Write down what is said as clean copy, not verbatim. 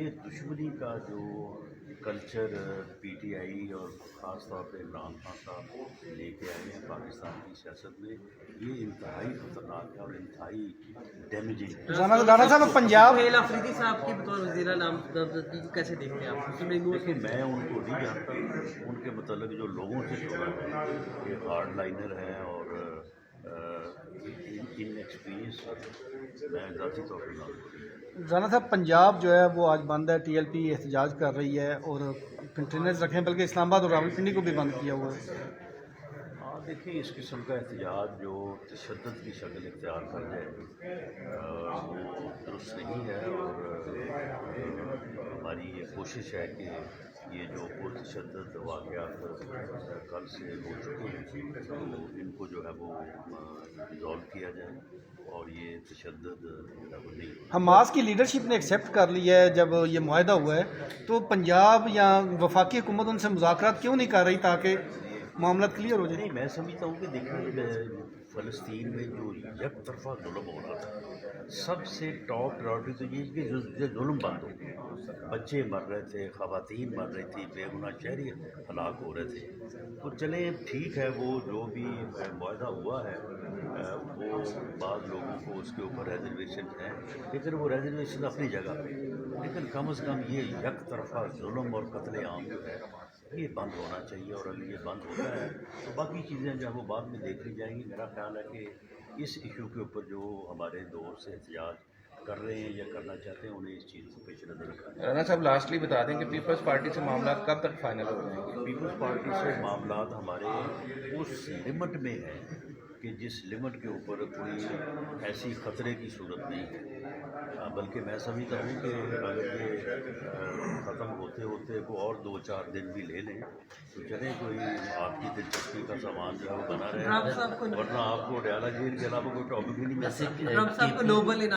یہ دشمنی کا جو کلچر پی ٹی آئی اور خاص طور پہ عمران خان صاحب لے کے آئے ہیں پاکستان کی سیاست میں، یہ انتہائی خطرناک ہے اور انتہائی ڈیمیجنگ ہے۔ رانا صاحب پنجاب سہیل افریدی صاحب کی بطور وزیر نامزدگی کیسے دیکھتے ہیں آپ؟ دیکھیے میں ان کو نہیں جانتا، ان کے متعلق جو لوگوں سے سنا ہے یہ ہارڈ لائنر ہیں اور ان ایکسپیرینس میں ذاتی طور پہ نہ رانا صاحب پنجاب جو ہے وہ آج بند ہے، ٹی ایل پی احتجاج کر رہی ہے اور کنٹینرز رکھے ہیں، بلکہ اسلام آباد اور راولپنڈی کو بھی بند کیا ہوا ہے۔ ہاں دیکھیے اس قسم کا احتجاج جو تشدد کی شکل اختیار کر جائے وہ درست نہیں ہے، اور ہماری یہ کوشش ہے کہ یہ جو پرتشدد واقعات کل سے ہو چکے ہیں تو ان کو جو ہے وہ ریزالو کیا جائے اور یہ تشدد جو ہے وہ نہیں ہو۔ حماس کی لیڈرشپ نے ایکسیپٹ کر لی ہے جب یہ معاہدہ ہوا ہے، تو پنجاب یا وفاقی حکومت ان سے مذاکرات کیوں نہیں کر رہی تاکہ معاملات کلیئر ہو جائے؟ نہیں، میں سمجھتا ہوں کہ دیکھیے فلسطین میں جو یک طرفہ ظلم ہو رہا تھا، سب سے ٹاپ پرائورٹی تو یہ کہ جو ظلم بند ہو، بچے مر رہے تھے، خواتین مر رہی تھی، بے گناہ شہری ہلاک ہو رہے تھے، تو چلیں ٹھیک ہے وہ جو بھی معاہدہ ہوا ہے وہ بعض لوگوں کو اس کے اوپر ریزرویشن ہیں، لیکن وہ ریزرویشن اپنی جگہ پہ، لیکن کم از کم یہ یک طرفہ ظلم اور قتل عام جو ہے یہ بند ہونا چاہیے، اور اگر یہ بند ہوتا ہے تو باقی چیزیں جو ہے وہ بعد میں دیکھ لی جائیں گی۔ میرا خیال ہے کہ اس ایشو کے اوپر جو ہمارے دور سے احتجاج کر رہے ہیں یا کرنا چاہتے ہیں انہیں اس چیز کو پیش نظر رکھنا ہے۔ رانا صاحب لاسٹلی بتا دیں کہ پیپلز پارٹی سے معاملات کب تک فائنل ہو جائیں گے؟ پیپلز پارٹی سے معاملات ہمارے اس لمٹ میں ہیں کہ جس لمٹ کے اوپر کوئی ایسی خطرے کی صورت نہیں ہے، بلکہ میں سمجھتا ہوں کہ اگر یہ ختم ہوتے ہوتے کو اور 2-4 دن بھی لے لیں تو چلیں کوئی آپ کی دلچسپی کا سامان جو ہے وہ بنا رہے، ورنہ آپ کو ڈیالہ جیل کے علاوہ کوئی ٹاپک بھی نہیں ملتا۔ ٹرمپ صاحب کو نوبل